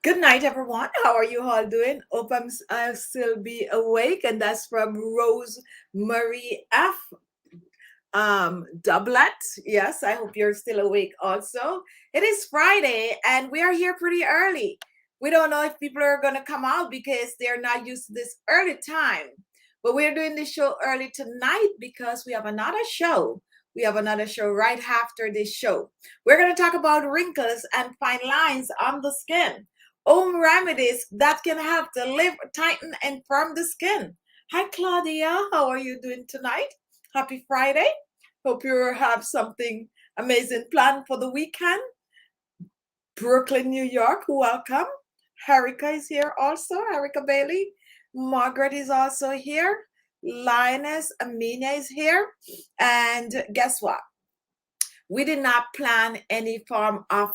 Good night, everyone. How are you all doing? Hope I'll still be awake. And that's from Rose Marie F. Doublet. Yes, I hope you're still awake also. It is Friday, and we are here pretty early. We don't know if people are going to come out because they're not used to this early time. But we're doing this show early tonight because we have another show. We have another show right after this show. We're going to talk about wrinkles and fine lines on the skin. Home remedies that can help to lift, tighten, and firm the skin. Hi, Claudia. How are you doing tonight? Happy Friday. Hope you have something amazing planned for the weekend. Brooklyn, New York, welcome. Harika is here also. Harika Bailey. Margaret is also here. Lioness Amelia is here. And guess what? We did not plan any form of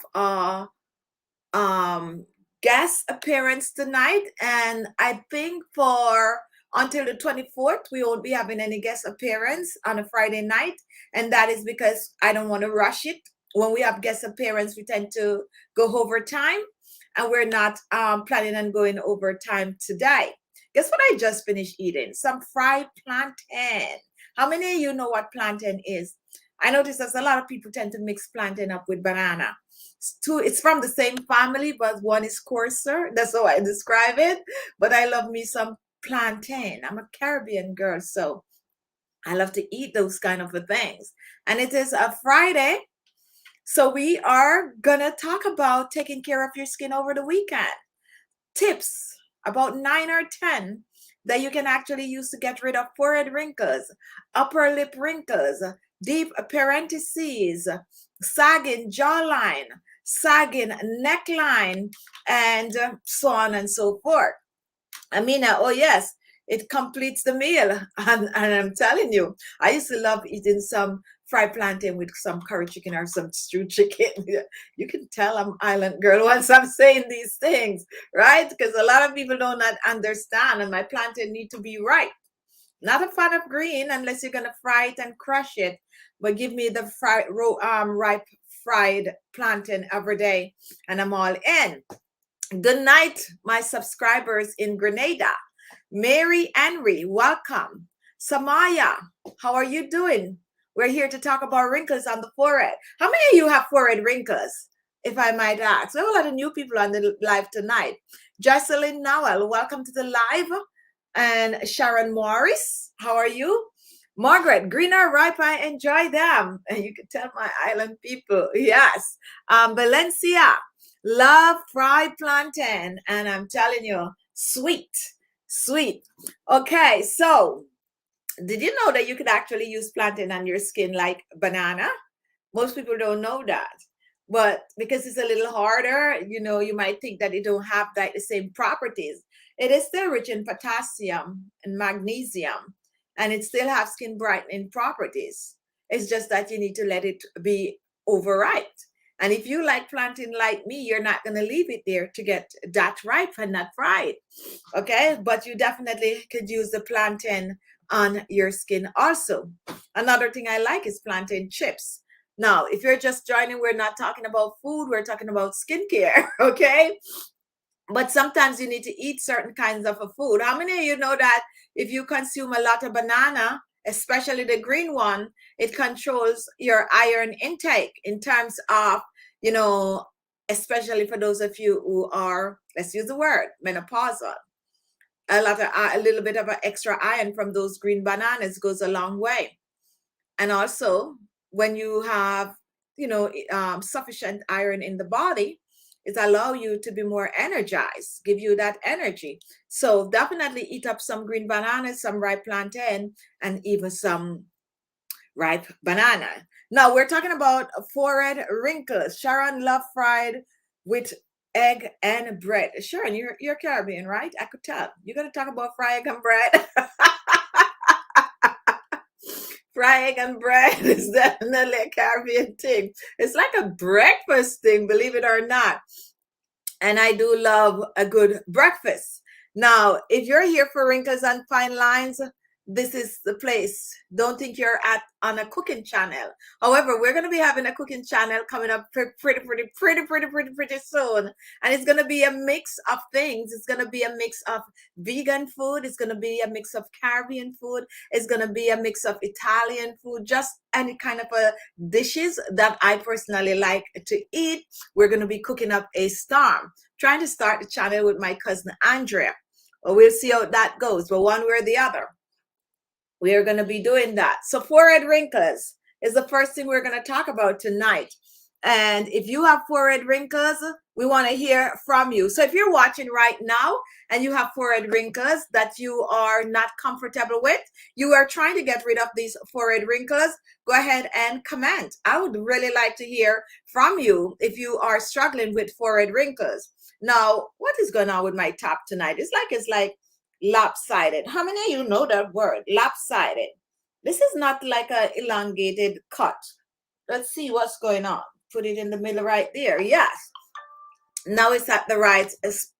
guest appearance tonight. And I think for until the 24th, we won't be having any guest appearance on a Friday night. And that is because I don't want to rush it. When we have guest appearance, we tend to go over time. And we're not planning on going over time today. Guess what I just finished eating? Some fried plantain. How many of you know what plantain is? I notice that a lot of people tend to mix plantain up with banana. It's from the same family, but one is coarser. That's how I describe it. But I love me some plantain. I'm a Caribbean girl, so I love to eat those kind of things. And it is a Friday, so we are gonna talk about taking care of your skin over the weekend. Tips, about 9 or 10 that you can actually use to get rid of forehead wrinkles, upper lip wrinkles, deep parentheses, sagging jawline, sagging neckline, and so on and so forth. Amina, oh yes, it completes the meal. And I'm telling you, I used to love eating some fried plantain with some curry chicken or some stewed chicken. You can tell I'm island girl once I'm saying these things, right? Because a lot of people don't understand, and my plantain need to be ripe. Not a fan of green unless you're gonna fry it and crush it, but give me the ripe fried plantain every day, and I'm all in. Good night, my subscribers in Grenada. Mary Henry, welcome. Samaya, how are you doing? We're here to talk about wrinkles on the forehead. How many of you have forehead wrinkles, if I might ask? We have a lot of new people on the live tonight. Jocelyn Nowell, welcome to the live. And Sharon Morris, how are you? Margaret, green or ripe, I enjoy them. And you can tell my island people, yes. Valencia, love fried plantain. And I'm telling you, sweet, sweet. Okay, so did you know that you could actually use plantain on your skin like banana? Most people don't know that. But because it's a little harder, you might think that it don't have the same properties. It is still rich in potassium and magnesium, and it still has skin brightening properties. It's just that you need to let it be overripe. And if you like plantain like me, you're not going to leave it there to get that ripe and not fried. Okay, but you definitely could use the plantain on your skin also. Another thing I like is plantain chips. Now, if you're just joining, we're not talking about food, we're talking about skincare, okay? But sometimes you need to eat certain kinds of a food. How many of you know that if you consume a lot of banana, especially the green one, it controls your iron intake in terms of, especially for those of you who are, let's use the word, menopausal. A little bit of an extra iron from those green bananas goes a long way. And also, when you have, sufficient iron in the body, it allow you to be more energized, give you that energy. So definitely eat up some green bananas, some ripe plantain, and even some ripe banana. Now we're talking about forehead wrinkles. Sharon love fried with egg and bread. Sharon, you're Caribbean, right? I could tell. You're gonna talk about fried egg and bread. Fried egg and bread is definitely a Caribbean thing. It's like a breakfast thing, believe it or not. And I do love a good breakfast. Now, if you're here for wrinkles and fine lines, this is the place. Don't think you're on a cooking channel. However, we're going to be having a cooking channel coming up pretty soon. And it's going to be a mix of things. It's going to be a mix of vegan food. It's going to be a mix of Caribbean food. It's going to be a mix of Italian food, just any kind of dishes that I personally like to eat. We're going to be cooking up a storm. Trying to start the channel with my cousin Andrea. Well, we'll see how that goes, but one way or the other, we are going to be doing that. So forehead wrinkles is the first thing we're going to talk about tonight. And if you have forehead wrinkles, we want to hear from you. So if you're watching right now and you have forehead wrinkles that you are not comfortable with, you are trying to get rid of these forehead wrinkles, go ahead and comment. I would really like to hear from you if you are struggling with forehead wrinkles. Now, what is going on with my top tonight? It's like lopsided. How many of you know that word, lopsided? This is not like a elongated cut. Let's see what's going on. Put it in the middle right there. Yes. Now it's at the right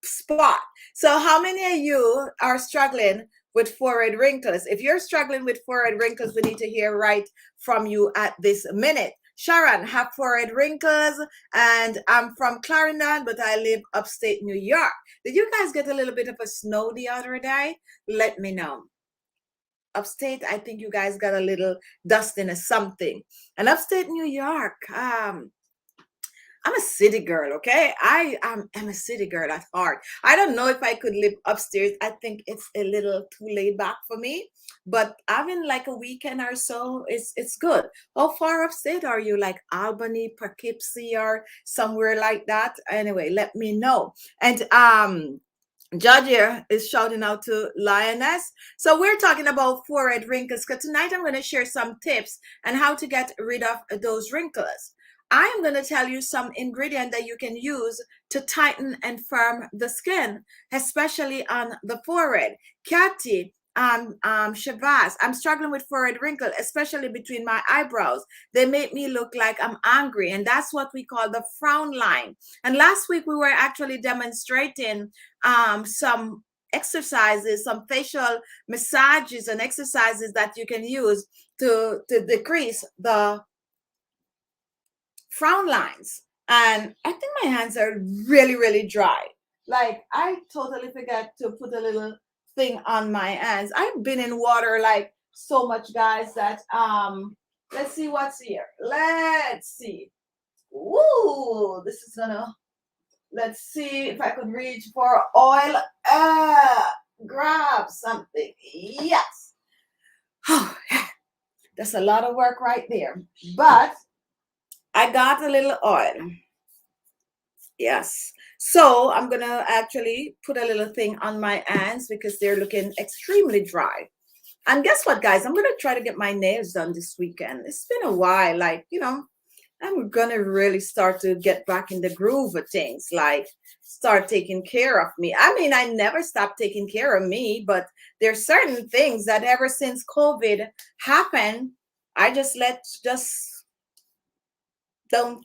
spot. So how many of you are struggling with forehead wrinkles? If you're struggling with forehead wrinkles, we need to hear right from you at this minute. Sharon, have forehead wrinkles, and I'm from Clarendon, but I live upstate New York. Did you guys get a little bit of a snow the other day? Let me know. Upstate, I think you guys got a little dusting or something. And upstate New York, I'm a city girl, okay? I am a city girl at heart. I don't know if I could live upstairs. I think it's a little too laid back for me. But having like a weekend or so, it's good. How far upstate are you? Like Albany, Poughkeepsie, or somewhere like that? Anyway, let me know. And Georgia is shouting out to Lioness. So we're talking about forehead wrinkles, because tonight I'm going to share some tips on how to get rid of those wrinkles. I am going to tell you some ingredient that you can use to tighten and firm the skin, especially on the forehead. Khichi, Shabazz, I'm struggling with forehead wrinkle, especially between my eyebrows. They make me look like I'm angry, and that's what we call the frown line. And last week we were actually demonstrating some exercises, some facial massages and exercises that you can use to decrease the frown lines. And I think my hands are really dry. Like I totally forgot to put a little thing on my hands. I've been in water like so much, guys, that let's see what's here. Let's see. Ooh, this is gonna, let's see if I could reach for oil. Grab something. Yes. Oh, that's a lot of work right there. But I got a little oil. Yes. So I'm going to actually put a little thing on my hands because they're looking extremely dry. And guess what, guys? I'm going to try to get my nails done this weekend. It's been a while. Like, you know, I'm going to really start to get back in the groove of things, like start taking care of me. I mean, I never stopped taking care of me, but there's certain things that ever since COVID happened, I just don't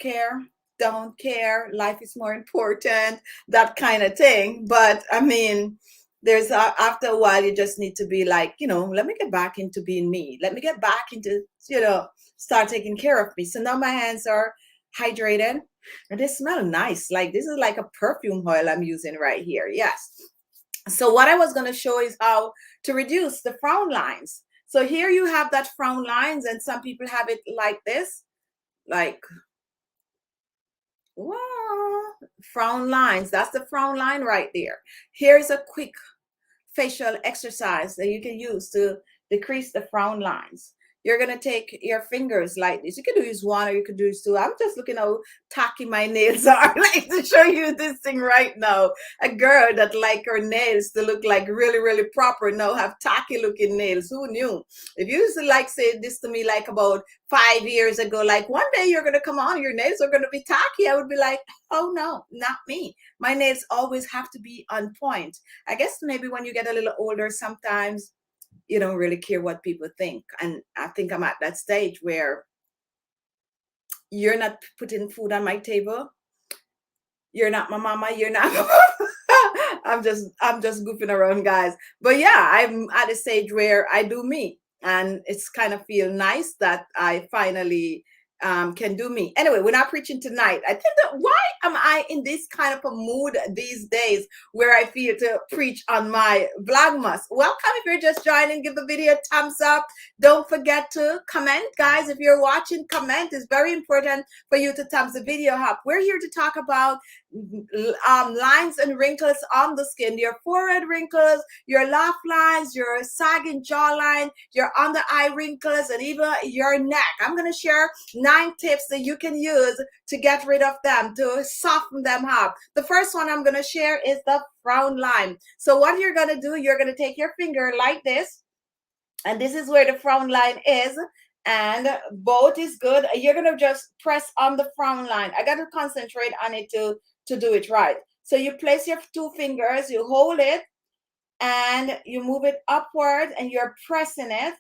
care, life is more important, that kind of thing. But I mean, there's after a while you just need to be like, you know, let me get back into being me, let me get back into, you know, start taking care of me. So now my hands are hydrated and they smell nice. Like this is like a perfume oil I'm using right here. Yes. So what I was going to show is how to reduce the frown lines. So here you have that frown lines, and some people have it like this, like, wow, frown lines. That's the frown line right there. Here's a quick facial exercise that you can use to decrease the frown lines. You're going to take your fingers like this. You could use one or you could use two. I'm just looking how tacky my nails are. I like to show you this thing right now. A girl that like her nails to look like really proper now have tacky looking nails. Who knew? If you used to like say this to me like about 5 years ago, like one day you're going to come on, your nails are going to be tacky, I would be like, oh no, not me. My nails always have to be on point. I guess maybe when you get a little older, sometimes you don't really care what people think. And I think I'm at that stage where you're not putting food on my table. You're not my mama. You're not my mama. I'm just goofing around, guys. But yeah, I'm at a stage where I do me, and it's kind of feel nice that I finally can do me. Anyway, we're not preaching tonight. I think that why am I in this kind of a mood these days where I feel to preach on my Vlogmas? Welcome if you're just joining. Give the video a thumbs up. Don't forget to comment, guys. If you're watching, comment. It's very important for you to thumbs the video up. We're here to talk about lines and wrinkles on the skin, your forehead wrinkles, your laugh lines, your sagging jawline, your under eye wrinkles, and even your neck. I'm going to share 9 tips that you can use to get rid of them, to soften them up. The first one I'm going to share is the frown line. So what you're going to do, you're going to take your finger like this, and this is where the frown line is, and both is good. You're going to just press on the frown line. I got to concentrate on it to do it right. So you place your 2 fingers, you hold it, and you move it upward, and you're pressing it,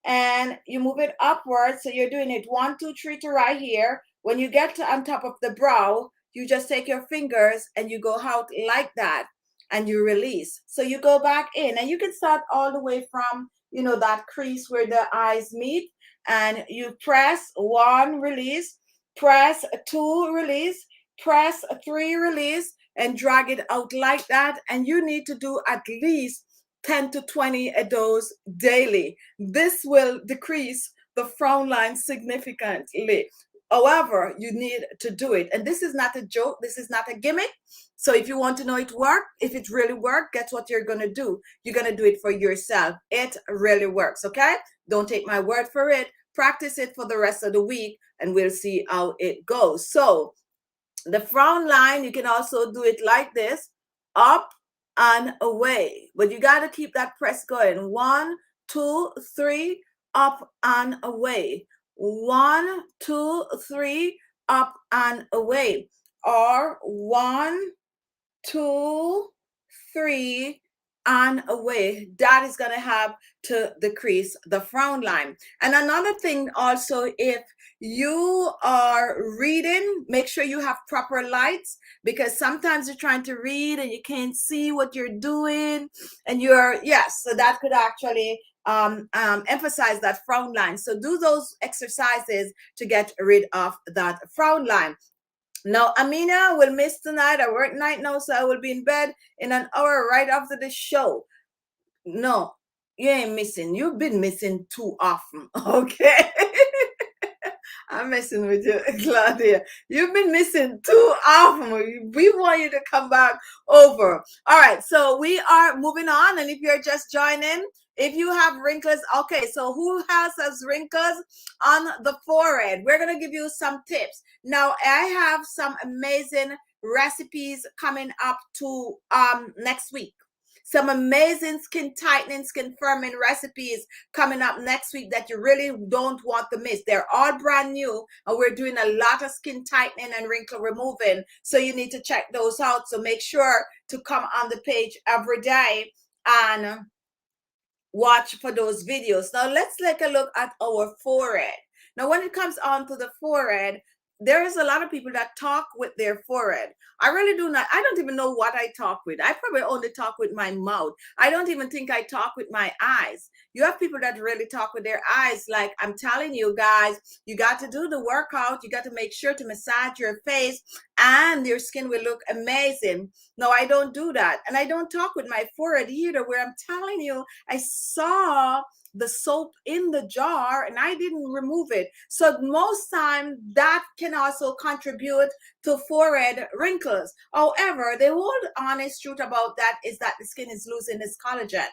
and you move it upward. So you're doing it 1, 2, 3 to right here. When you get to on top of the brow, you just take your fingers and you go out like that, and you release. So you go back in, and you can start all the way from, you know, that crease where the eyes meet, and you press 1, release, press 2, release, press 3, release, and drag it out like that. And you need to do at least 10 to 20 of those daily. This will decrease the frown line significantly. However, you need to do it. And this is not a joke. This is not a gimmick. So if you want to know it work, if it really works, guess what you're going to do? You're going to do it for yourself. It really works, okay? Don't take my word for it. Practice it for the rest of the week, and we'll see how it goes. So the frown line, you can also do it like this, up and away. But you got to keep that press going. 1, 2, 3, up and away. 1, 2, 3, up and away. Or 1, 2, 3, and away. That is going to have to decrease the frown line. And another thing also, if you are reading, make sure you have proper lights, because sometimes you're trying to read and you can't see what you're doing, and so that could actually emphasize that frown line. So do those exercises to get rid of that frown line. Now, Amina will miss tonight. I work night now, so I will be in bed in an hour right after the show. No, you ain't missing. You've been missing too often, okay? I'm messing with you, Claudia. You've been missing too often. We want you to come back over. All right, so we are moving on. And if you're just joining, if you have wrinkles, okay, so who has wrinkles on the forehead? We're going to give you some tips. Now, I have some amazing recipes coming up to next week. Some amazing skin tightening, skin firming recipes coming up next week that you really don't want to miss. They're all brand new, and we're doing a lot of skin tightening and wrinkle removing. So you need to check those out. So make sure to come on the page every day and watch for those videos. Now let's take a look at our forehead. Now, when it comes on to the forehead, there is a lot of people that talk with their forehead. I really do not. I don't even know what I talk with. I probably only talk with my mouth. I don't even think I talk with my eyes. You have people that really talk with their eyes. Like, I'm telling you guys, you got to do the workout. You got to make sure to massage your face, and your skin will look amazing. No, I don't do that. And I don't talk with my forehead either, where I'm telling you, I saw the soap in the jar and I didn't remove it. So most time that can also contribute to forehead wrinkles. However, the whole honest truth about that is that the skin is losing its collagen.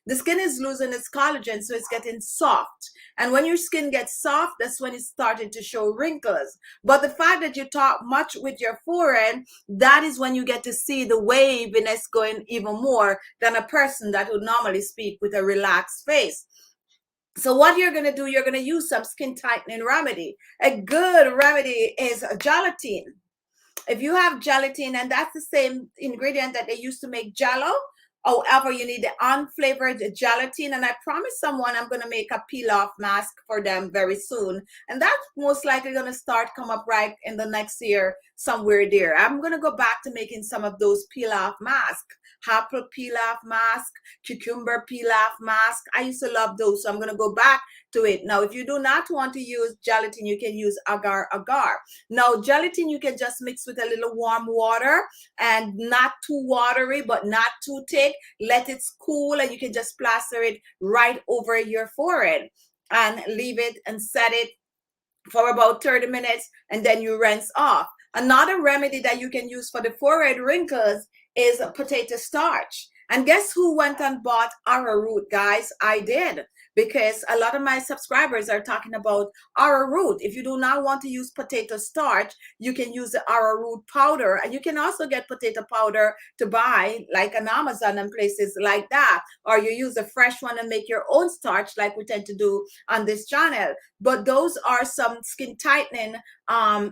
The skin is losing its collagen, so it's getting soft. And when your skin gets soft, that's when it's starting to show wrinkles. But the fact that you talk much with your forehead, that is when you get to see the waviness going even more than a person that would normally speak with a relaxed face. So what you're going to do, you're going to use some skin tightening remedy. A good remedy is gelatin. If you have gelatin, and that's the same ingredient that they used to make Jello, However, you need the unflavored gelatin, and I promised someone I'm going to make a peel-off mask for them very soon, and that's most likely going to start come up right in the next year, somewhere there. I'm going to go back to making some of those peel-off masks, apple peel-off mask, cucumber peel-off mask. I used to love those, so I'm going to go back to it. Now, if you do not want to use gelatin, you can use agar. Now, gelatin you can just mix with a little warm water, and not too watery but not too thick. Let it cool, and you can just plaster it right over your forehead and leave it and set it for about 30 minutes, and then you rinse off. Another remedy that you can use for the forehead wrinkles is potato starch. And guess who went and bought arrowroot, guys? I did, because a lot of my subscribers are talking about arrowroot. If you do not want to use potato starch, you can use the arrowroot powder, and you can also get potato powder to buy like on Amazon and places like that, or you use a fresh one and make your own starch like we tend to do on this channel. But those are some skin tightening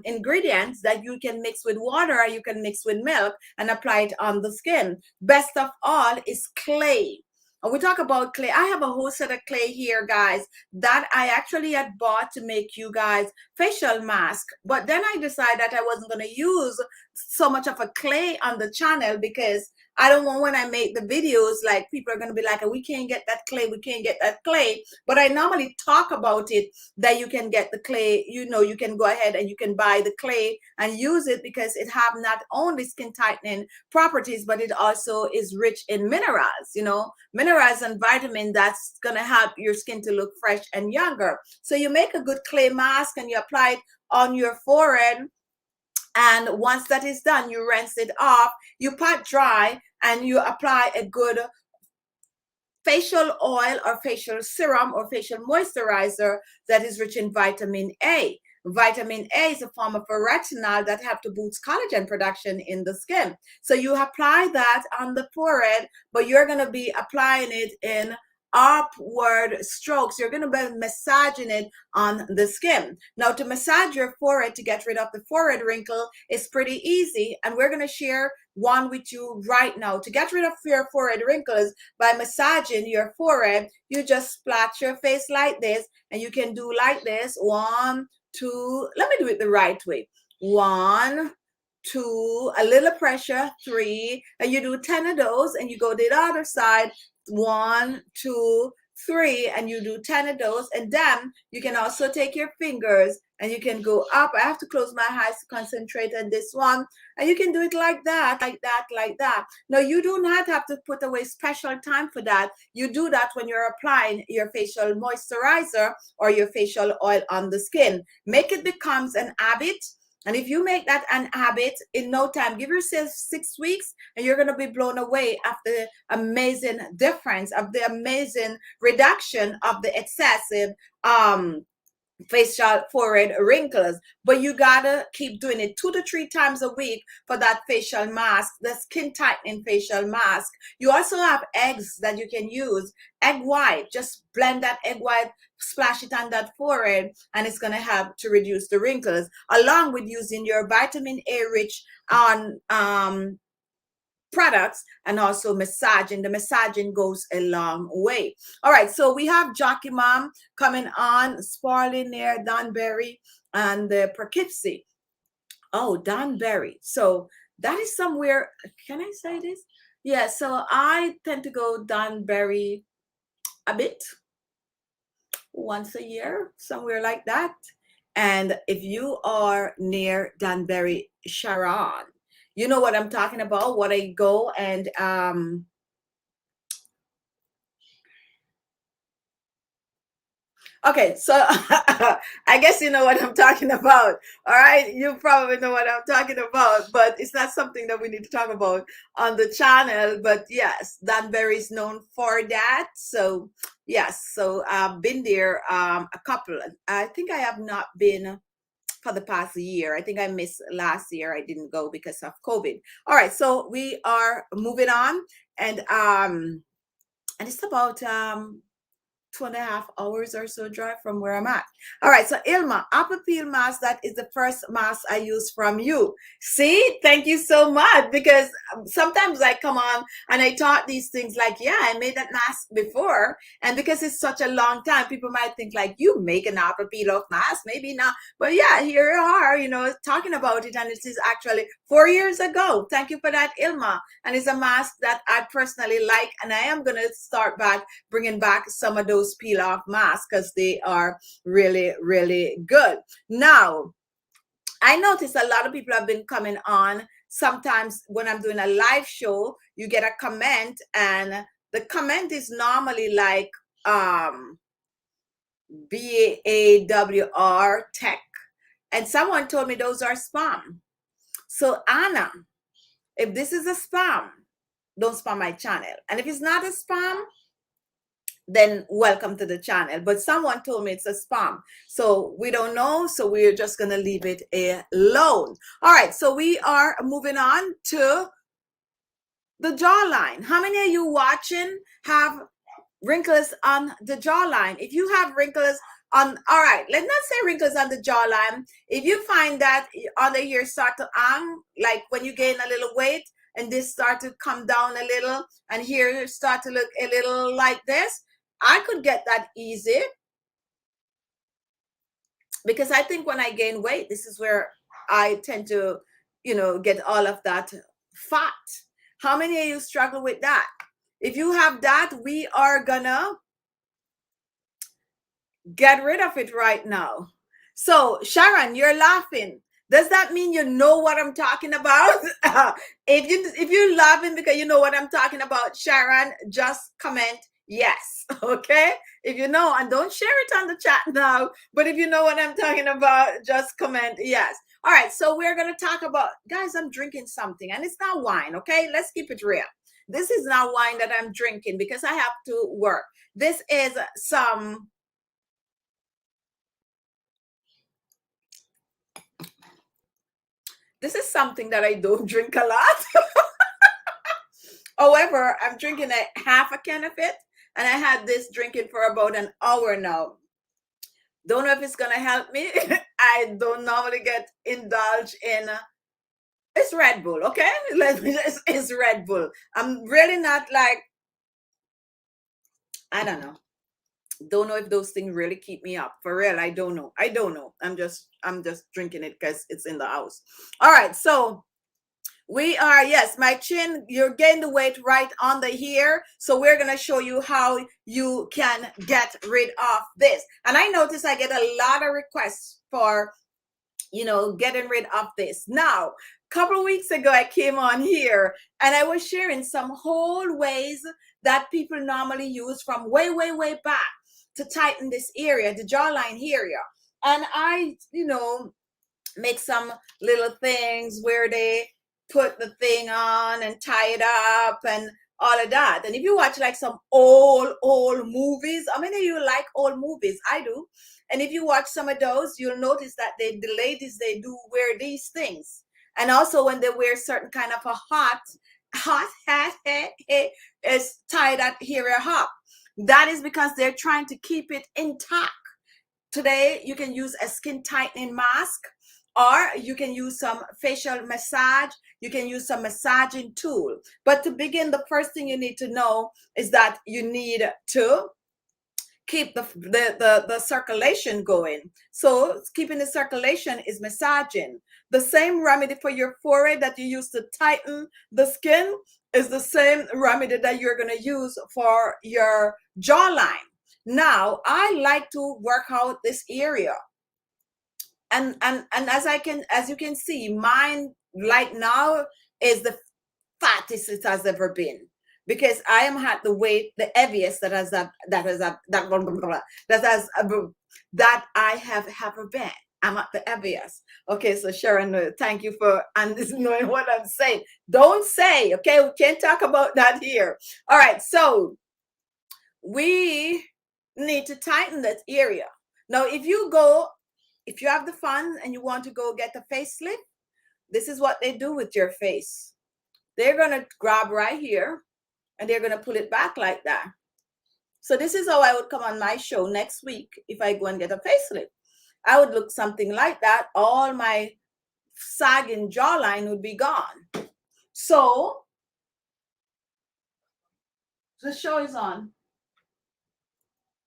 ingredients that you can mix with water, or you can mix with milk and apply it on the skin. Best of all is clay. And we talk about clay. I have a whole set of clay here, guys, that I actually had bought to make you guys facial mask. But then I decided that I wasn't going to use so much of a clay on the channel, because I don't want, when I make the videos, like people are going to be like, we can't get that clay, we can't get that clay. But I normally talk about it, that you can get the clay, you can go ahead and you can buy the clay and use it, because it have not only skin tightening properties, but it also is rich in minerals, minerals and vitamin that's going to help your skin to look fresh and younger. So you make a good clay mask and you apply it on your forehead. And once that is done, you rinse it off, you pat dry, and you apply a good facial oil or facial serum or facial moisturizer that is rich in vitamin A. Vitamin A is a form of a retinol that helps to boost collagen production in the skin. So you apply that on the forehead, but you're going to be applying it in upward strokes. You're going to be massaging it on the skin. Now, to massage your forehead to get rid of the forehead wrinkle is pretty easy, and we're going to share one with you right now. To get rid of your forehead wrinkles by massaging your forehead, you just splash your face like this, and you can do like this. 1, 2, let me do it the right way. 1, 2, a little pressure, 3, and you do 10 of those, and you go to the other side. 1, 2, 3, and you do 10 of those. And then you can also take your fingers and you can go up. I have to close my eyes to concentrate on this one, and you can do it like that, like that, like that. Now, you do not have to put away special time for that. You do that when you're applying your facial moisturizer or your facial oil on the skin. Make it becomes an habit. And if you make that an habit, in no time, give yourself 6 weeks, and you're going to be blown away of the amazing difference, of the amazing reduction of the excessive facial forehead wrinkles. But you gotta keep doing it 2 to 3 times a week for that facial mask, the skin tightening facial mask. You also have eggs that you can use. Egg white, just blend that egg white, splash it on that forehead, and it's gonna help to reduce the wrinkles, along with using your vitamin A rich on products, and also massaging. The massaging goes a long way. All right, so we have Jockey Mom coming on, Sparling there, Donberry, and the Poughkeepsie. Oh, Donberry. So that is somewhere, can I say this? Yeah, so I tend to go Donberry a bit, once a year, somewhere like that. And if you are near Danbury, Sharon, you know what I'm talking about, what I go and okay, so I guess you know what I'm talking about. All right, you probably know what I'm talking about, but it's not something that we need to talk about on the channel. But yes, Danbury is known for that. So yes, so I've been there a couple. I think I have not been for the past year. I think I missed last year. I didn't go because of COVID. All right, so we are moving on, and it's about 2.5 hours or so drive from where I'm at. All right, so Ilma, apple peel mask, that is the first mask I use from you. See, thank you so much, because sometimes I come on and I taught these things like, yeah, I made that mask before, and because it's such a long time, people might think like, you make an apple peel off mask, maybe not, but yeah, here you are, you know, talking about it, and it is actually 4 years ago. Thank you for that, Ilma, and it's a mask that I personally like, and I am going to start back bringing back some of those peel off masks because they are really, really good. Now, I notice a lot of people have been coming on. Sometimes when I'm doing a live show, you get a comment, and the comment is normally like BAWR tech, and someone told me those are spam. So Anna, if this is a spam, don't spam my channel. And if it's not a spam, then welcome to the channel. But someone told me it's a spam, so we don't know, so we're just gonna leave it alone. All right, so we are moving on to the jawline. How many of you watching have wrinkles on the jawline? If you have wrinkles on, all right, let's not say wrinkles on the jawline. If you find that under here start to like when you gain a little weight and this start to come down a little, and here start to look a little like this, I could get that easy, because I think when I gain weight, this is where I tend to, you know, get all of that fat. How many of you struggle with that? If you have that, we are gonna get rid of it right now. So Sharon, you're laughing. Does that mean you know what I'm talking about? If you're laughing because you know what I'm talking about, Sharon, just comment yes. Okay, if you know, and don't share it on the chat now, but if you know what I'm talking about, just comment yes. All right, so we're gonna talk about, guys, I'm drinking something, and it's not wine. Okay, let's keep it real. This is not wine that I'm drinking because I have to work. This is some, this is something that I don't drink a lot. However, I'm drinking a half a can of it, and I had this drinking for about an hour now. Don't know if it's gonna help me. I don't normally get indulged in. It's Red Bull, okay? It's Red Bull. I'm really not like, I don't know. Don't know if those things really keep me up for real. I don't know. I'm just drinking it because it's in the house. All right, so we are, yes, my chin, you're getting the weight right under here. So we're going to show you how you can get rid of this. And I notice I get a lot of requests for, you know, getting rid of this. Now, a couple of weeks ago, I came on here and I was sharing some whole ways that people normally use from way, way, way back to tighten this area, the jawline area. And I, you know, make some little things where they put the thing on and tie it up and all of that. And if you watch like some old movies, how many of you like old movies? I do. And if you watch some of those, you'll notice that the ladies, they do wear these things. And also when they wear certain kind of a hot hat, is tied at here up. That is because they're trying to keep it intact. Today, you can use a skin tightening mask, or you can use some facial massage. You can use some massaging tool. But to begin, the first thing you need to know is that you need to keep the circulation going. So keeping the circulation is massaging. The same remedy for your forehead that you use to tighten the skin is the same remedy that you're going to use for your jawline. Now, I like to work out this area. And as you can see, mine right now is the fattest it has ever been, because I am at the weight, the heaviest that I have ever been. I'm at the heaviest. Okay, so Sharon, thank you for knowing what I'm saying. Don't say, okay, we can't talk about that here. All right, so we need to tighten that area. Now, if you have the funds and you want to go get a facelift, this is what they do with your face. They're going to grab right here and they're going to pull it back like that. So this is how I would come on my show next week if I go and get a facelift. I would look something like that. All my sagging jawline would be gone. So the show is on.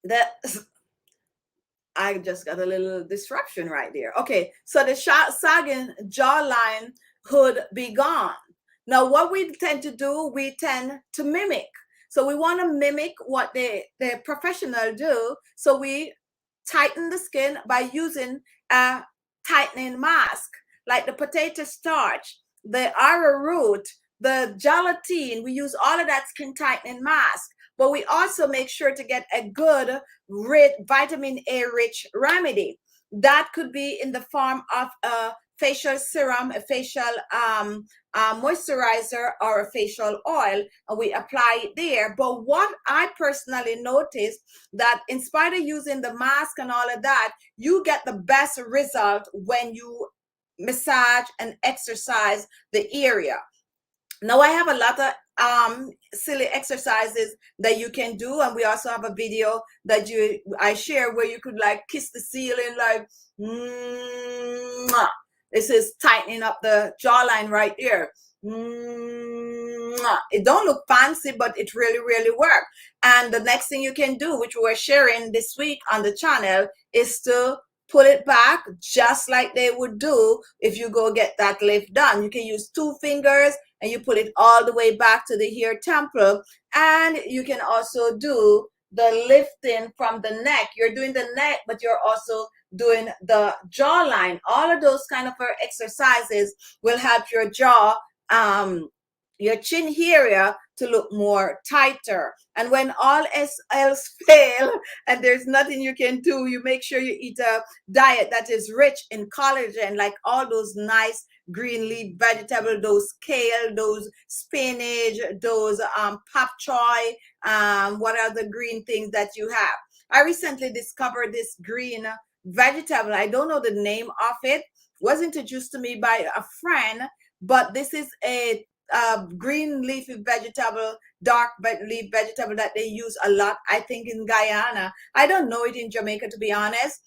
That I just got a little disruption right there. Okay, so the sagging jawline would be gone. Now, what we tend to do, we tend to mimic. So we want to mimic what the professional do. So we tighten the skin by using a tightening mask, like the potato starch, the arrowroot, the gelatine. We use all of that skin tightening mask, but we also make sure to get a good vitamin A rich remedy. That could be in the form of a facial serum, a facial moisturizer, or a facial oil, and we apply it there. But what I personally noticed, that in spite of using the mask and all of that, you get the best result when you massage and exercise the area. Now I have a lot of silly exercises that you can do, and we also have a video that I share where you could like kiss the ceiling, like mwah. This is tightening up the jawline right here. Mwah. It don't look fancy, but it really works. And the next thing you can do, which we're sharing this week on the channel, is to pull it back just like they would do if you go get that lift done. You can use 2 fingers and you pull it all the way back to the hair temple. And you can also do the lifting from the neck. You're doing the neck, but you're also doing the jawline. All of those kind of exercises will help your jaw, your chin area to look more tighter. And when all else fail and there's nothing you can do, you make sure you eat a diet that is rich in collagen, like all those nice green leaf vegetables, those kale, those spinach, those pak choi, what are the green things that you have. I recently discovered this green vegetable. I don't know the name of it. Was introduced to me by a friend, but this is a green leafy vegetable, dark leaf vegetable that they use a lot, I think, in Guyana. I don't know it in Jamaica, to be honest,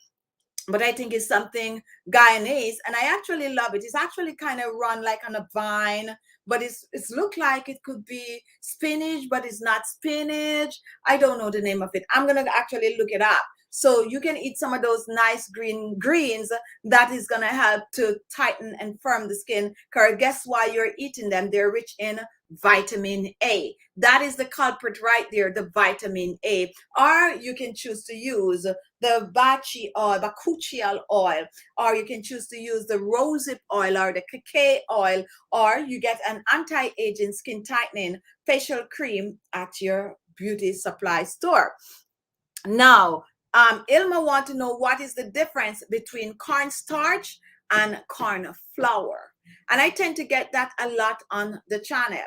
but I think it's something Guyanese, and I actually love it. It's actually kind of run like on a vine, but it's look like it could be spinach, but it's not spinach. I don't know the name of it. I'm gonna actually look it up. So you can eat some of those nice greens. That is gonna help to tighten and firm the skin. Because guess why you're eating them? They're rich in vitamin A. That is the culprit right there, the vitamin A. Or you can choose to use the bachi oil, bakuchial oil, or you can choose to use the rosehip oil or the kake oil, or you get an anti-aging skin tightening facial cream at your beauty supply store. Now, Ilma want to know what is the difference between cornstarch and corn flour. And I tend to get that a lot on the channel.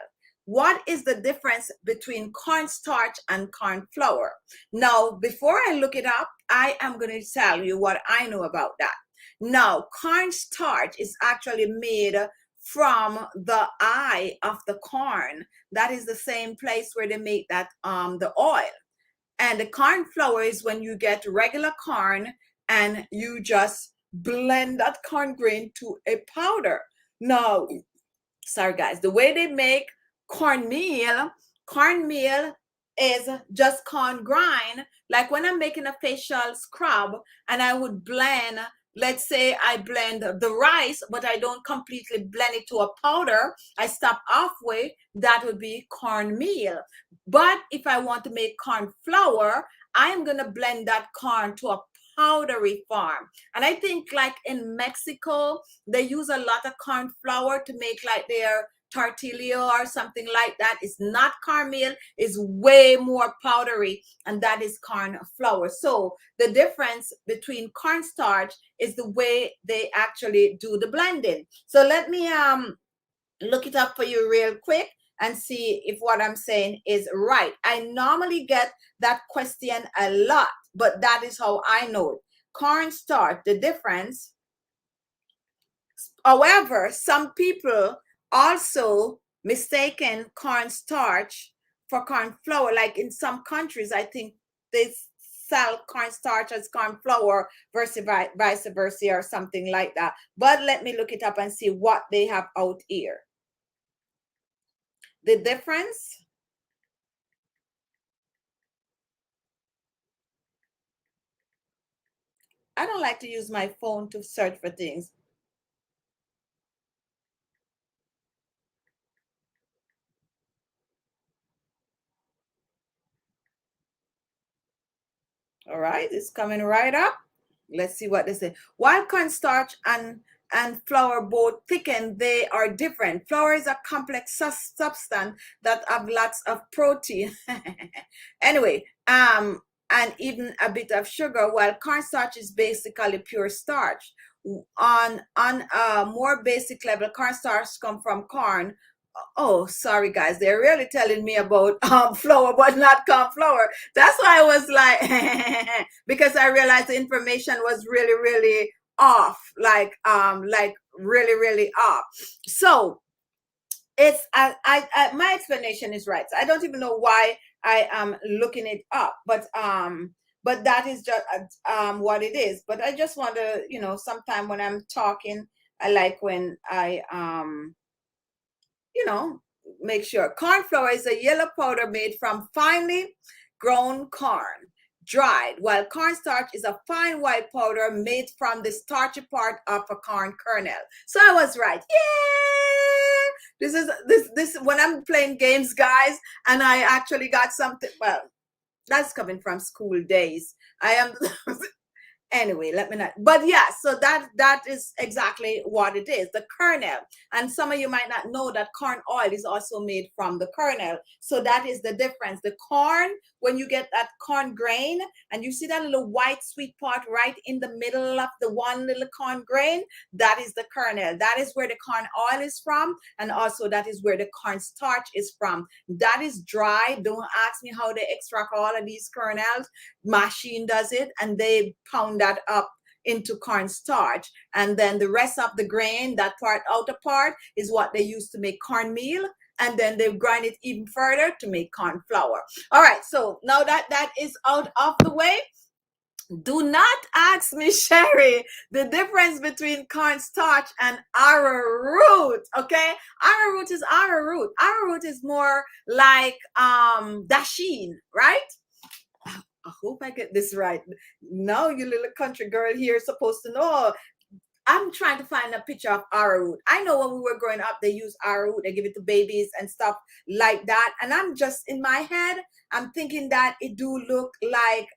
What is the difference between cornstarch and corn flour? Now, before I look it up, I am going to tell you what I know about that. Now, cornstarch is actually made from the eye of the corn. That is the same place where they make that the oil. And the corn flour is when you get regular corn and you just blend that corn grain to a powder. Now, sorry guys, the way they make cornmeal is just corn grind. Like when I'm making a facial scrub and I would blend, let's say I blend the rice, but I don't completely blend it to a powder, I stop halfway, that would be cornmeal. But if I want to make corn flour, I'm going to blend that corn to a powdery form. And I think like in Mexico, they use a lot of corn flour to make like their tortilla or something like that. It's not cornmeal, it's way more powdery, and that is corn flour. So the difference between cornstarch is the way they actually do the blending. So let me look it up for you real quick and see if what I'm saying is right. I normally get that question a lot, but that is how I know it. Cornstarch, the difference. However, some people also mistaken cornstarch for corn flour. Like in some countries, I think they sell cornstarch as corn flour versus vice versa or something like that. But let me look it up and see what they have out here. The difference. I don't like to use my phone to search for things. All right, it's coming right up. Let's see what they say. While cornstarch and flour both thicken, they are different. Flour is a complex substance that have lots of protein. Anyway, and even a bit of sugar, while cornstarch is basically pure starch. On a more basic level, cornstarch come from corn. Oh, sorry guys, they're really telling me about flour, but not corn flour. That's why I was like, because I realized the information was really, really off, like really, really off. So it's my explanation is right. So I don't even know why I am looking it up, but that is just what it is. But I just want to, sometime when I'm talking, I like when I you know, make sure. Corn flour is a yellow powder made from finely grown corn, dried, while cornstarch is a fine white powder made from the starchy part of a corn kernel. So I was right. Yeah. This when I'm playing games, guys, and I actually got something. Well, that's coming from school days. I am anyway, let me not, but yeah, so that is exactly what it is, the kernel. And some of you might not know that corn oil is also made from the kernel. So that is the difference. The corn, when you get that corn grain and you see that little white sweet part right in the middle of the one little corn grain, that is the kernel. That is where the corn oil is from, and also that is where the corn starch is from. That is dry. Don't ask me how they extract all of these kernels. Machine does it, and they pound that up into cornstarch, and then the rest of the grain, that part, outer part, is what they use to make cornmeal, and then they grind it even further to make corn flour. All right, so now that that is out of the way, do not ask me, Sherry, the difference between cornstarch and arrowroot. Okay, arrowroot is arrowroot. Arrowroot is more like dasheen, right? I hope I get this right. Now, you little country girl here is supposed to know. I'm trying to find a picture of arrowroot. I know when we were growing up, they use arrowroot, they give it to babies and stuff like that. And I'm just in my head, I'm thinking that it do look like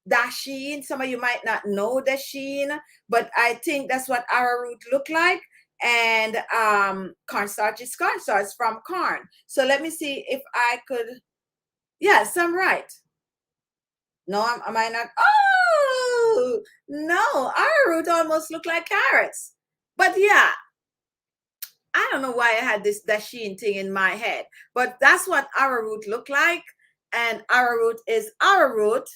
dasheen. Some of you might not know dasheen, but I think that's what arrowroot look like. And cornstarch is cornstarch from corn. So let me see if I could. Yes, I'm right. No, am I not? Oh, no, arrowroot almost look like carrots. But yeah, I don't know why I had this dasheen thing in my head, but that's what arrowroot look like. And arrowroot is arrowroot.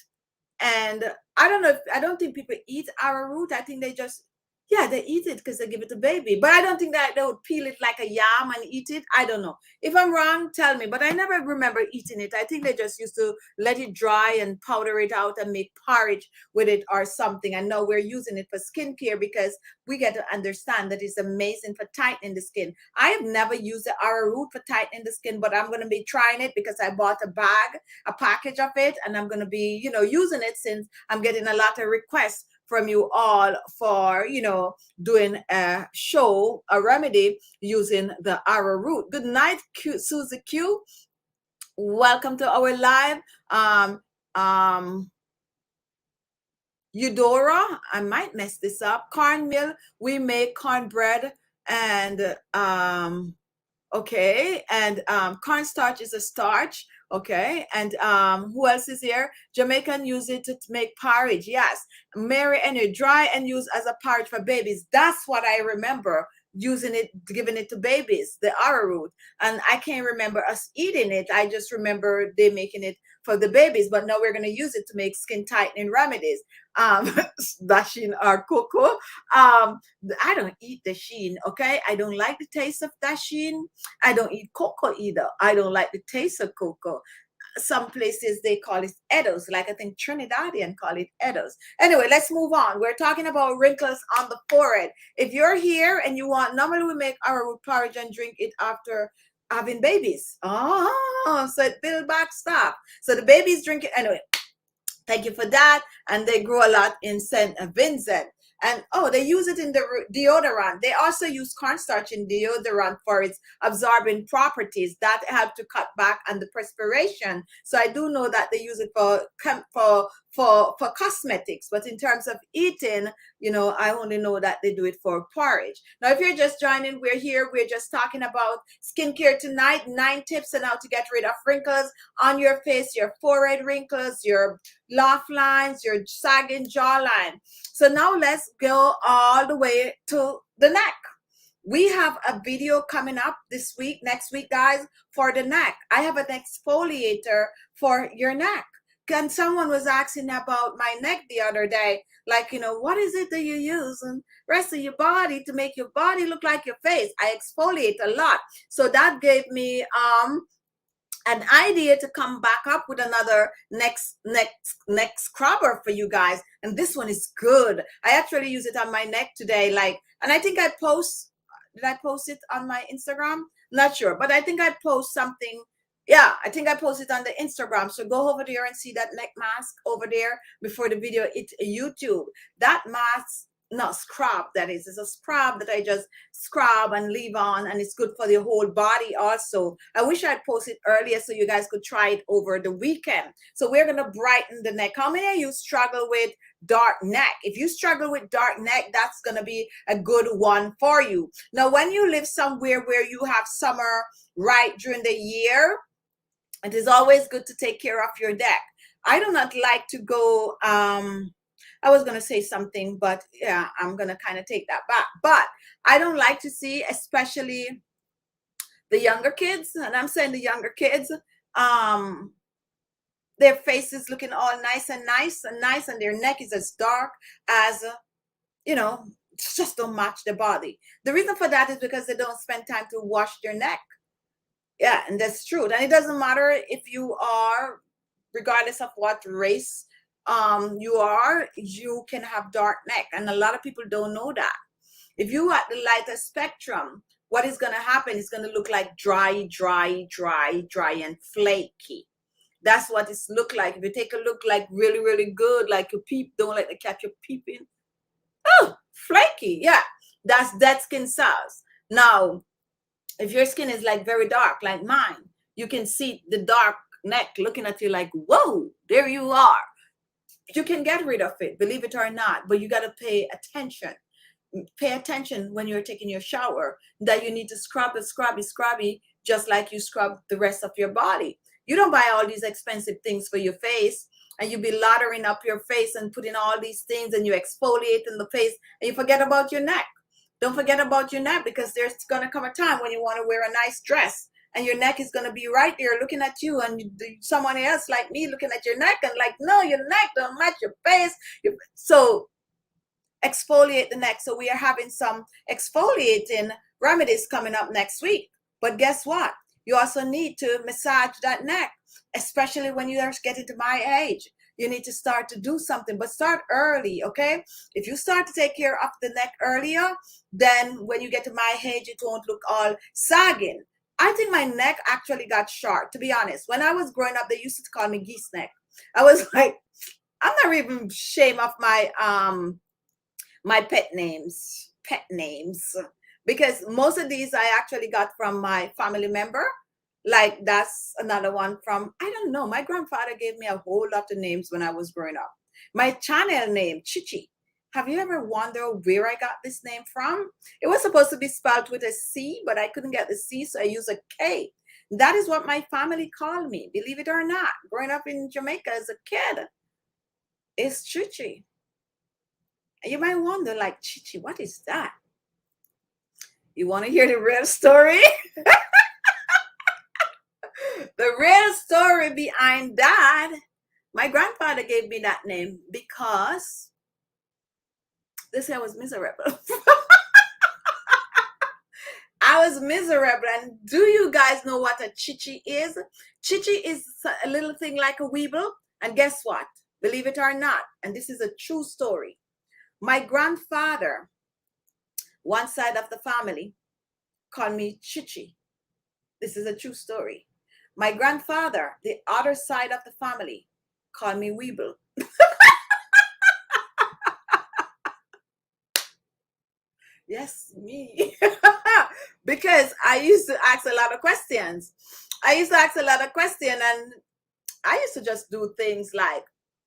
And I don't know if, I don't think people eat arrowroot. I think they just, yeah, they eat it because they give it to baby. But I don't think that they would peel it like a yam and eat it. I don't know. If I'm wrong, tell me. But I never remember eating it. I think they just used to let it dry and powder it out and make porridge with it or something. And now we're using it for skincare because we get to understand that it's amazing for tightening the skin. I have never used the arrowroot for tightening the skin, but I'm going to be trying it because I bought a package of it, and I'm going to be, using it since I'm getting a lot of requests from you all for, doing a show, a remedy using the arrowroot. Good night, Susie Q. Welcome to our live. Eudora, I might mess this up. Cornmeal, we make cornbread, and okay, and cornstarch is a starch. Okay, and who else is here? Jamaican use it to make porridge. Yes, Mary, and you dry and use as a porridge for babies. That's what I remember, using it, giving it to babies, the arrowroot. And I can't remember us eating it. I just remember they making it for the babies. But now we're going to use it to make skin tightening remedies. Dasheen or cocoa. I don't eat the sheen. Okay, I don't like the taste of dasheen. I don't eat cocoa either. I don't like the taste of cocoa. some places they call it Edos, like I think Trinidadian call it Edos. Anyway, let's move on. We're talking about wrinkles on the forehead. If you're here and you want, normally we make our root porridge and drink it after having babies. Oh, so it build back stuff. So the babies drink it anyway. Thank you for that. And they grow a lot in St. Vincent. And oh, they use it in the deodorant. They also use cornstarch in deodorant for its absorbing properties that help to cut back on the perspiration. So I do know that they use it for cosmetics, but in terms of eating, you know, I only know that they do it for porridge. Now, if you're just joining, we're here. We're just talking about skincare tonight. 9 tips on how to get rid of wrinkles on your face, your forehead wrinkles, your laugh lines, your sagging jawline. So now let's go all the way to the neck. We have a video coming up this week, next week, guys, for the neck. I have an exfoliator for your neck. And someone was asking about my neck the other day, like, you know, what is it that you use and rest of your body to make your body look like your face? I exfoliate a lot. So that gave me an idea to come back up with another next scrubber for you guys. And this one is good. I actually use it on my neck today. Like, and I think did I post it on my Instagram? Not sure, but I think I post something. Yeah, I think I posted on the Instagram. So go over there and see that neck mask over there before the video hits YouTube. That mask, not scrub, that is. It's a scrub that I just scrub and leave on, and it's good for the whole body also. I wish I'd posted earlier so you guys could try it over the weekend. So we're going to brighten the neck. How many of you struggle with dark neck? If you struggle with dark neck, that's going to be a good one for you. Now, when you live somewhere where you have summer right during the year, it is always good to take care of your neck. I do not like to go, I was going to say something, but yeah, I'm going to kind of take that back. But I don't like to see, especially the younger kids, and I'm saying the younger kids, their faces looking all nice and nice and nice, and their neck is as dark as, you know, just don't match the body. The reason for that is because they don't spend time to wash their neck. Yeah, and that's true. And it doesn't matter if you are, regardless of what race you can have dark neck. And a lot of people don't know that. If you are the lighter spectrum, what is going to happen is going to look like dry and flaky. That's what it's look like. If you take a look like really, really good, like you peep, don't let the cat you peeping. Oh, flaky. Yeah, that's dead skin cells. Now, if your skin is like very dark, like mine, you can see the dark neck looking at you like, whoa, there you are. You can get rid of it, believe it or not, but you got to pay attention. Pay attention when you're taking your shower, that you need to scrub it, scrubby, just like you scrub the rest of your body. You don't buy all these expensive things for your face, and you be lathering up your face and putting all these things, and you exfoliate in the face, and you forget about your neck. Don't forget about your neck, because there's going to come a time when you want to wear a nice dress and your neck is going to be right there looking at you, and someone else like me looking at your neck and like, no, your neck don't match your face. So exfoliate the neck. So we are having some exfoliating remedies coming up next week. But guess what? You also need to massage that neck, especially when you are getting to my age. You need to start to do something, but start early, okay? If you start to take care of the neck earlier, then when you get to my age, it won't look all sagging. I think my neck actually got short, to be honest. When I was growing up, they used to call me geese neck. I was like, I'm not even ashamed of my my pet names, because most of these I actually got from my family member. Like that's another one from, I don't know, my grandfather gave me a whole lot of names when I was growing up. My channel name, Khichi. Have you ever wondered where I got this name from? It was supposed to be spelled with a C, but I couldn't get the C, so I used a K. That is what my family called me, believe it or not. Growing up in Jamaica as a kid, it's Khichi. You might wonder, like, Khichi, what is that? You want to hear the real story? The real story behind that, my grandfather gave me that name because this year was miserable. I I was miserable. And do you guys know what a Khichi is? Khichi is a little thing like a weeble. And guess what? Believe it or not, and this is a true story. My grandfather, one side of the family, called me Khichi. This is a true story. My grandfather, the other side of the family, called me weeble. Yes, me. Because I used to ask a lot of questions. And I used to just do things like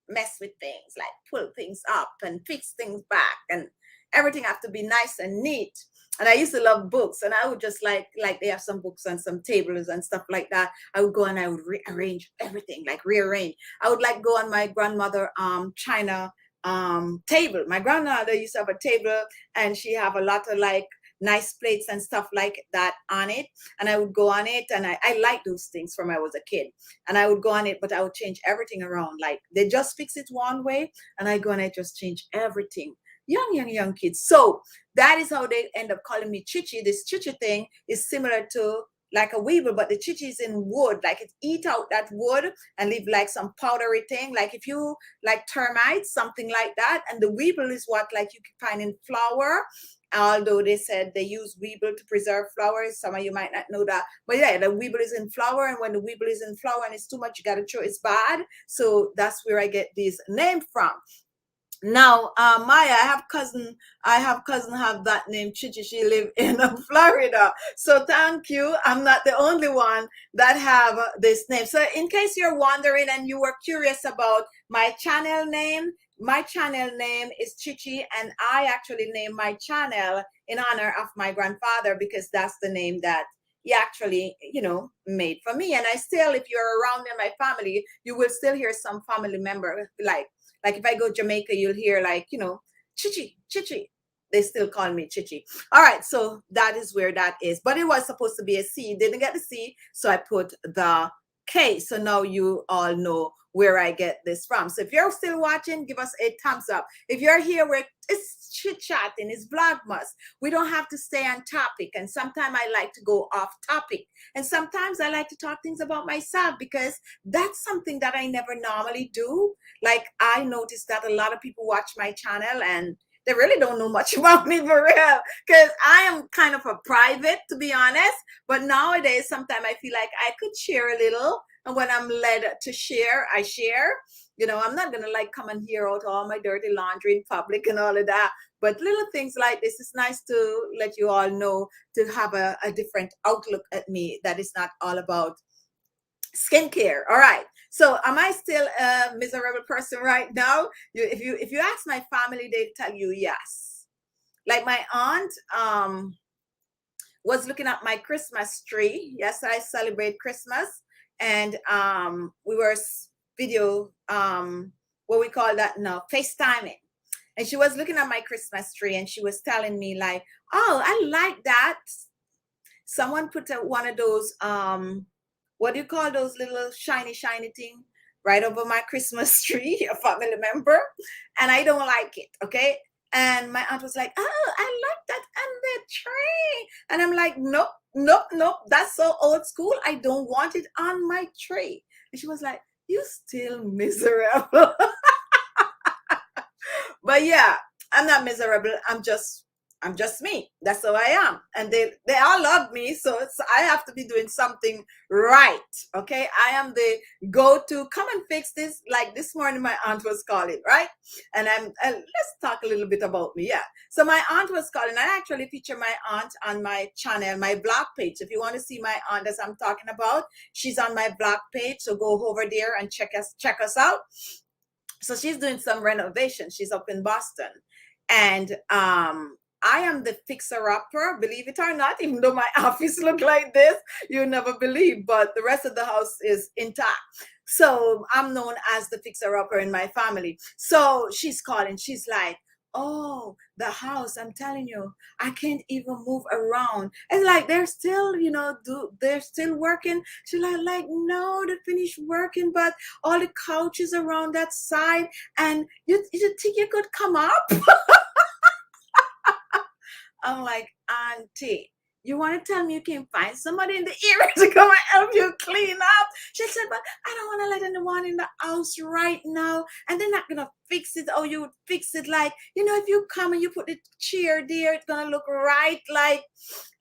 mess with things, like pull things up and fix things back, and everything have to be nice and neat. And I used to love books, and I would just like they have some books and some tables and stuff like that. I would go and I would rearrange everything, like rearrange. I would like go on my grandmother china table. My grandmother used to have a table, and she have a lot of like nice plates and stuff like that on it. And I would go on it, and I like those things from when I was a kid. And I would go on it, but I would change everything around. Like they just fix it one way, and I go and I just change everything. Young kids. So that is how they end up calling me Khichi. This Khichi thing is similar to like a weevil, but the Khichi is in wood. Like it eat out that wood and leave like some powdery thing. Like if you like termites, something like that. And the weevil is what like you can find in flour. Although they said they use weevil to preserve flowers. Some of you might not know that. But yeah, the weevil is in flour. And when the weevil is in flour and it's too much, you got to throw it's bad. So that's where I get this name from. Now, Maya, I have cousin have that name, Khichi. She live in Florida. So thank you. I'm not the only one that have this name. So in case you're wondering and you were curious about my channel name is Khichi, and I actually named my channel in honor of my grandfather because that's the name that he actually, made for me. And I still, if you're around in my family, you will still hear some family member like if I go Jamaica, you'll hear like, Khichi. They still call me Khichi. All right, so that is where that is. But it was supposed to be a C. Didn't get the C, so I put the K. So now you all know where I get this from. So if you're still watching, give us a thumbs up. If you're here where it's chit-chatting, it's Vlogmas, we don't have to stay on topic. And sometimes I like to go off topic. And sometimes I like to talk things about myself because that's something that I never normally do. Like I noticed that a lot of people watch my channel and they really don't know much about me for real because I am kind of a private, to be honest. But nowadays, sometimes I feel like I could share a little. And when I'm led to share, I share. I'm not going to like come and hear out all my dirty laundry in public and all of that. But little things like this, it's nice to let you all know, to have a different outlook at me that is not all about skincare. All right. So am I still a miserable person right now? If you ask my family, they tell you yes. Like my aunt was looking at my Christmas tree. Yes, I celebrate Christmas. And we were video what we call that now, FaceTiming. And she was looking at my Christmas tree and she was telling me like, oh, I like that. Someone put one of those what do you call those little shiny thing right over my Christmas tree, a family member, and I don't like it. Okay. And my aunt was like, oh, I like that on the tree. And I'm like, nope. That's so old school. I don't want it on my tree. And she was like, you still miserable. But yeah, I'm not miserable. I'm just me. That's how I am. And they all love me. So I have to be doing something right. Okay. I am the go-to, come and fix this. Like this morning, my aunt was calling, right? And let's talk a little bit about me. Yeah. So my aunt was calling. I actually feature my aunt on my channel, my blog page. If you want to see my aunt as I'm talking about, she's on my blog page. So go over there and check us out. So she's doing some renovation. She's up in Boston. And I am the fixer-upper, believe it or not, even though my office look like this, you never believe, but the rest of the house is intact. So I'm known as the fixer-upper in my family. So she's calling, she's like, oh, the house, I'm telling you, I can't even move around. And like, they're still, they're still working. She's like, no, they finished working, but all the couches around that side, and you think you could come up? I'm like, auntie, you want to tell me you can find somebody in the area to come and help you clean up? She said, but I don't want to let anyone in the house right now. And they're not going to fix it. Oh, you would fix it like, you know, if you come and you put the chair there, it's going to look right. Like,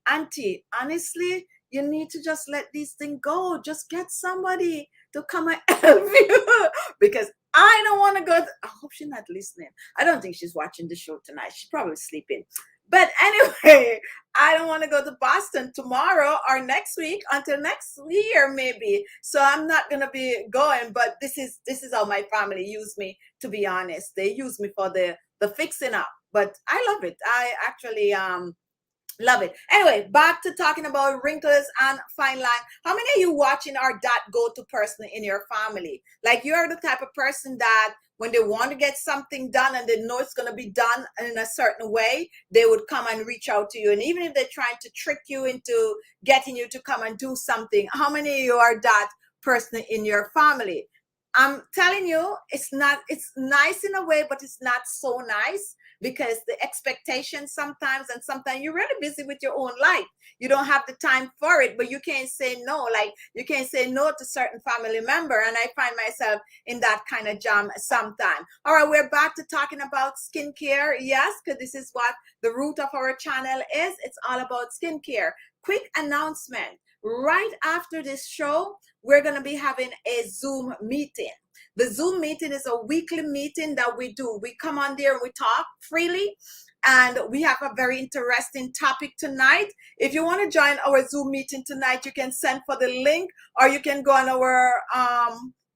auntie, honestly, you need to just let these things go. Just get somebody to come and help you because I don't want to go. I hope she's not listening. I don't think she's watching the show tonight. She's probably sleeping. But anyway, I don't want to go to Boston tomorrow or next week until next year maybe. So I'm not gonna be going. But this is how my family used me. To be honest, they use me for the fixing up. But I love it. I actually love it. Anyway, back to talking about wrinkles and fine line. How many of you watching are that go-to person in your family? Like you're the type of person that when they want to get something done and they know it's going to be done in a certain way, they would come and reach out to you. And even if they're trying to trick you into getting you to come and do something, how many of you are that person in your family? I'm telling you, it's nice in a way, but it's not so nice because the expectations sometimes, and sometimes you're really busy with your own life. You don't have the time for it, but you can't say no. Like you can't say no to certain family member. And I find myself in that kind of jam sometimes. All right, we're back to talking about skincare. Yes, because this is what the root of our channel is. It's all about skincare. Quick announcement. Right after this show, we're going to be having a Zoom meeting. The Zoom meeting is a weekly meeting that we do. We come on there and we talk freely. And we have a very interesting topic tonight. If you want to join our Zoom meeting tonight, you can send for the link or you can go on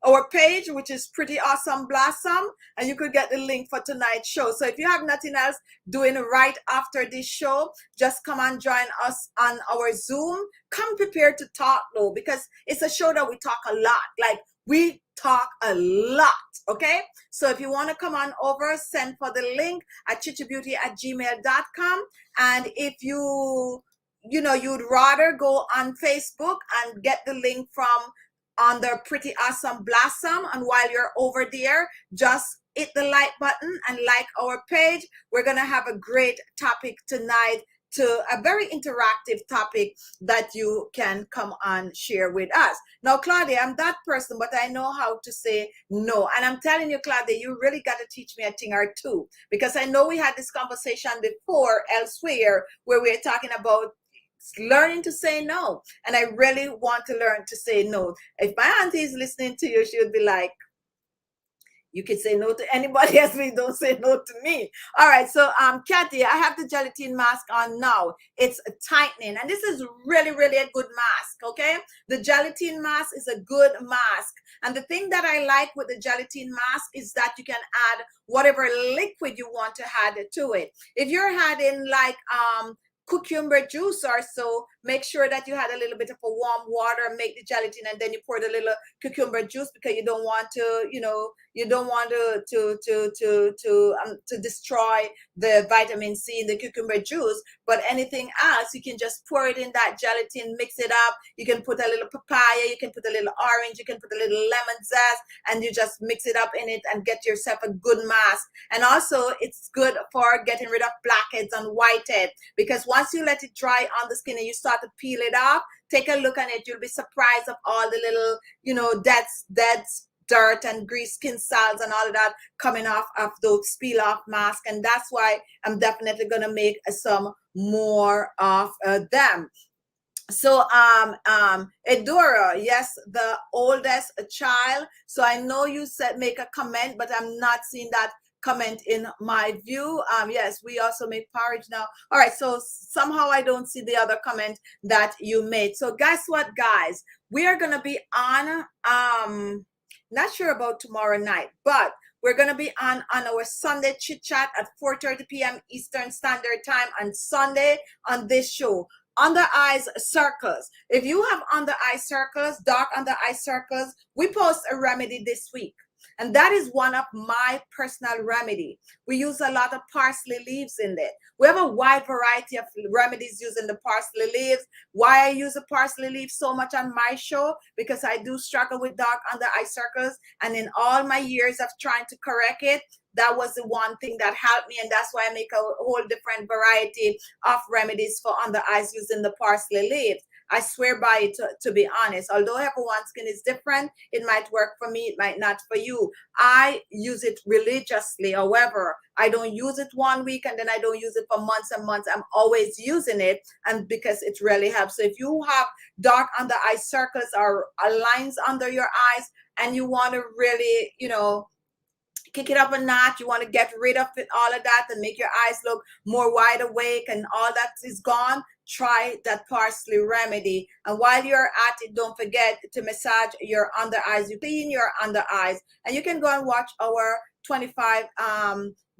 our page, which is Pretty Awesome Blossom, and you could get the link for tonight's show. So if you have nothing else doing right after this show, just come and join us on our Zoom. Come prepared to talk though, because it's a show that we talk a lot. Like we talk a lot, okay? So if you want to come on over, send for the link at khichibeauty@gmail.com. And if you'd rather go on Facebook and get the link from on the Pretty Awesome Blossom, and while you're over there, just hit the like button and like our page. We're gonna have a great topic tonight, to a very interactive topic that you can come and share with us. Now, Claudia, I'm that person, but I know how to say no. And I'm telling you, Claudia, you really got to teach me a thing or two, because I know we had this conversation before elsewhere where we were talking about learning to say no. And I really want to learn to say no. If my auntie is listening to you, she would be like, you can say no to anybody else, but don't say no to me. All right, so Kathy, I have the Gelatine Mask on now. It's a tightening, and this is really, really a good mask, okay? The Gelatine Mask is a good mask. And the thing that I like with the Gelatine Mask is that you can add whatever liquid you want to add to it. If you're adding like cucumber juice or so, make sure that you had a little bit of a warm water, make the gelatin, and then you pour the little cucumber juice, because you don't want to, you don't want to destroy the vitamin C in the cucumber juice. But anything else, you can just pour it in that gelatin, mix it up. You can put a little papaya, you can put a little orange, you can put a little lemon zest, and you just mix it up in it and get yourself a good mask. And also, it's good for getting rid of blackheads and whitehead, because once you let it dry on the skin and you start to peel it off, take a look at it. You'll be surprised of all the little, dead dirt and grease, skin cells and all of that coming off of those peel off masks. And that's why I'm definitely going to make some more of them. So Edora, yes, the oldest child. So I know you said make a comment, but I'm not seeing that comment in my view. Yes, we also make porridge now. All right, so somehow I don't see the other comment that you made. So guess what, guys, we are gonna be on not sure about tomorrow night, but we're going to be on our Sunday chit chat at 4:30 p.m. Eastern Standard Time on Sunday on this show. Under eyes circles. If you have under eye circles, dark under eye circles, we post a remedy this week. And that is one of my personal remedy. We use a lot of parsley leaves in it. We have a wide variety of remedies using the parsley leaves. Why I use the parsley leaves so much on my show? Because I do struggle with dark under eye circles. And in all my years of trying to correct it, that was the one thing that helped me, and that's why I make a whole different variety of remedies for under eyes using the parsley leaves. I swear by it, to be honest. Although everyone's skin is different, it might work for me, it might not for you. I use it religiously. However, I don't use it one week and then I don't use it for months and months. I'm always using it, and because it really helps. So if you have dark under eye circles or lines under your eyes and you want to really, kick it up a notch, you want to get rid of it, all of that, and make your eyes look more wide awake and all that is gone, try that parsley remedy. And while you're at it, don't forget to massage your under eyes. You clean your under eyes, and you can go and watch our 25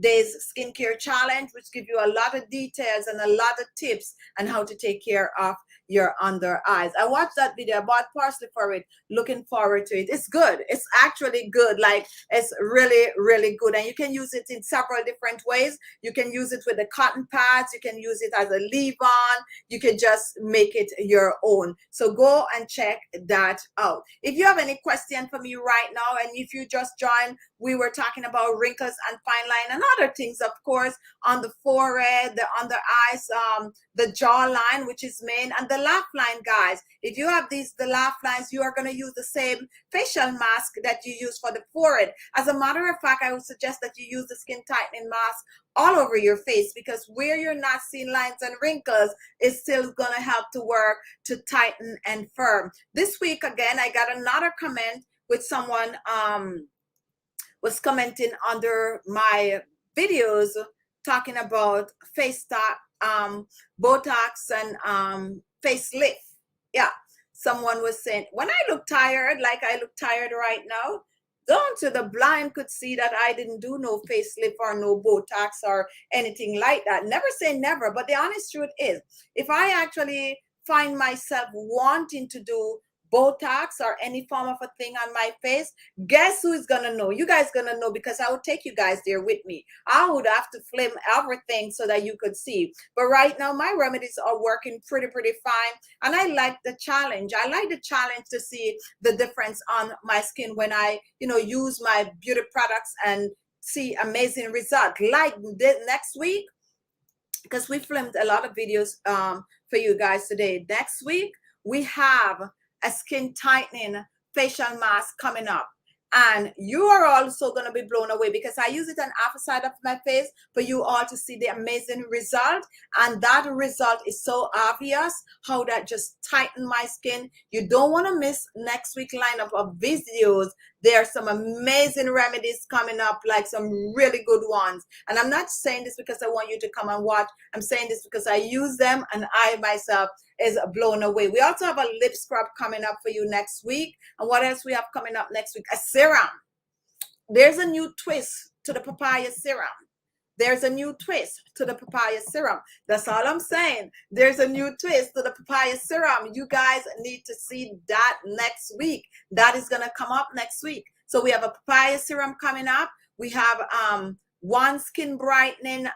days skincare challenge, which give you a lot of details and a lot of tips on how to take care of your under eyes. I watched that video. I bought parsley for it, looking forward to it. It's good. It's actually good. Like, it's really, really good. And you can use it in several different ways. You can use it with the cotton pads. You can use it as a leave-on. You can just make it your own. So go and check that out. If you have any question for me right now, and if you just joined, we were talking about wrinkles and fine line and other things, of course, on the forehead, the under eyes, the jawline, which is main, and the laugh line, guys. If you have the laugh lines, you are going to use the same facial mask that you use for the forehead. As a matter of fact, I would suggest that you use the skin tightening mask all over your face, because where you're not seeing lines and wrinkles is still going to help to work to tighten and firm. This week, again, I got another comment with someone was commenting under my videos talking about face Botox and facelift. Yeah, someone was saying, when I look tired, like I look tired right now, down to the blind could see that I didn't do no facelift or no Botox or anything like that. Never say never, but the honest truth is, if I actually find myself wanting to do Botox or any form of a thing on my face, guess who is gonna know? You guys gonna know, because I would take you guys there with me. I would have to film everything so that you could see. But right now, my remedies are working pretty fine, and I like the challenge. I like the challenge to see the difference on my skin when I, use my beauty products and see amazing results. Like next week, because we filmed a lot of videos for you guys today. Next week, we have a skin tightening facial mask coming up, and you are also going to be blown away, because I use it on the upper side of my face for you all to see the amazing result. And that result is so obvious how that just tightened my skin. You don't want to miss next week lineup of videos. There are some amazing remedies coming up, like some really good ones. And I'm not saying this because I want you to come and watch. I'm saying this because I use them and I myself is blown away. We also have a lip scrub coming up for you next week. And what else we have coming up next week? A serum. There's a new twist to the papaya serum. There's a new twist to the papaya serum. That's all I'm saying. There's a new twist to the papaya serum. You guys need to see that next week. That is going to come up next week. So we have a papaya serum coming up. We have one skin brightening,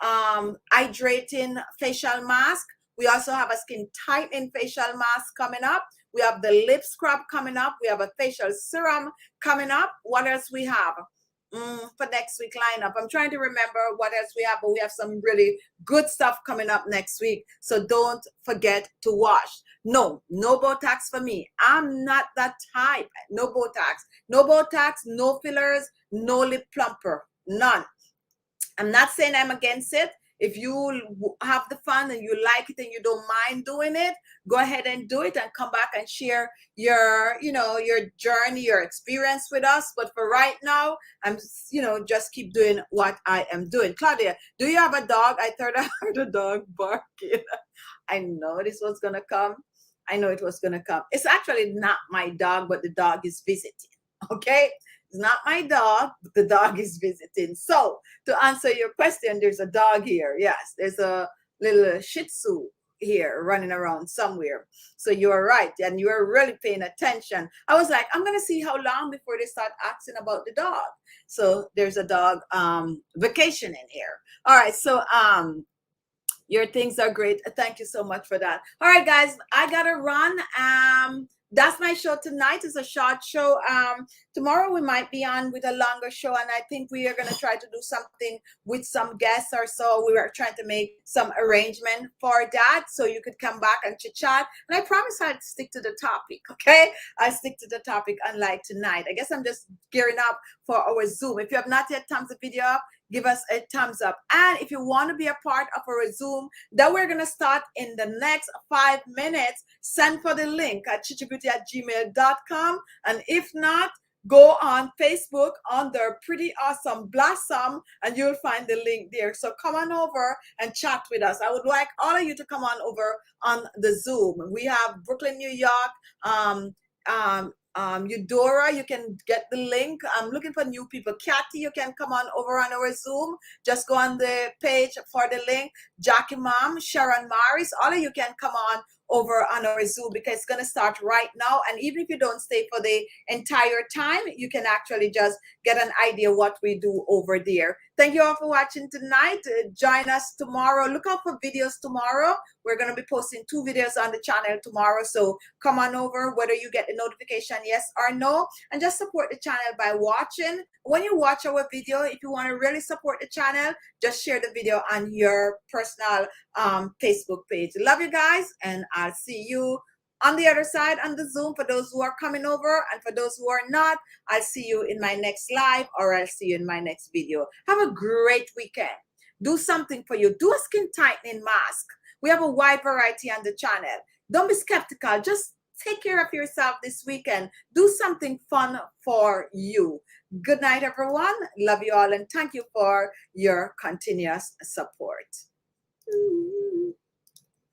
hydrating facial mask. We also have a skin tightening facial mask coming up. We have the lip scrub coming up. We have a facial serum coming up. What else we have for next week lineup? I'm trying to remember what else we have, but we have some really good stuff coming up next week. So don't forget to watch. No Botox for me. I'm not that type. No Botox. No Botox, no fillers, no lip plumper. None. I'm not saying I'm against it. If you have the fun and you like it and you don't mind doing it, go ahead and do it and come back and share your, your journey, your experience with us. But for right now, I'm, just keep doing what I am doing. Claudia, do you have a dog? I thought I heard a dog barking. I know this was going to come. I know it was going to come. It's actually not my dog, but the dog is visiting. Okay? It's not my dog, but the dog is visiting. So to answer your question, there's a dog here. Yes, there's a little Shih Tzu here running around somewhere. So you're right, and you're really paying attention. I was like, I'm gonna see how long before they start asking about the dog. So there's a dog vacationing here. All right, so your things are great. Thank you so much for that. All right, guys, I gotta run. that's my show tonight. It's a short show. Tomorrow we might be on with a longer show, and I think we are going to try to do something with some guests or so. We were trying to make some arrangement for that, so you could come back and chit chat. And I promise I'll stick to the topic. Okay, I stick to the topic, unlike tonight. I guess I'm just gearing up for our Zoom. If you have not yet thumbs the video up, give us a thumbs up. And if you want to be a part of our Zoom that we're going to start in the next 5 minutes, send for the link at khichibeauty@gmail.com. And if not, go on Facebook under Pretty Awesome Blossom and you'll find the link there. So come on over and chat with us. I would like all of you to come on over on the Zoom. We have Brooklyn, New York, Eudora, you can get the link. I'm looking for new people. Kathy, you can come on over on our Zoom. Just go on the page for the link. Jackie Mom, Sharon Morris, all of you can come on over on our Zoom because it's going to start right now. And even if you don't stay for the entire time, you can actually just get an idea what we do over there. Thank you all for watching tonight. Join us tomorrow. Look out for videos tomorrow. We're going to be posting 2 videos on the channel tomorrow. So come on over, whether you get the notification yes or no, and just support the channel by watching. When you watch our video, if you want to really support the channel, just share the video on your personal Facebook page. Love you guys, and I'll see you on the other side on the Zoom for those who are coming over, and for those who are not, I'll see you in my next live, or I'll see you in my next video. Have a great weekend. Do something for you. Do a skin tightening mask. We have a wide variety on the channel. Don't be skeptical. Just take care of yourself this weekend. Do something fun for you. Good night, everyone. Love you all, and thank you for your continuous support.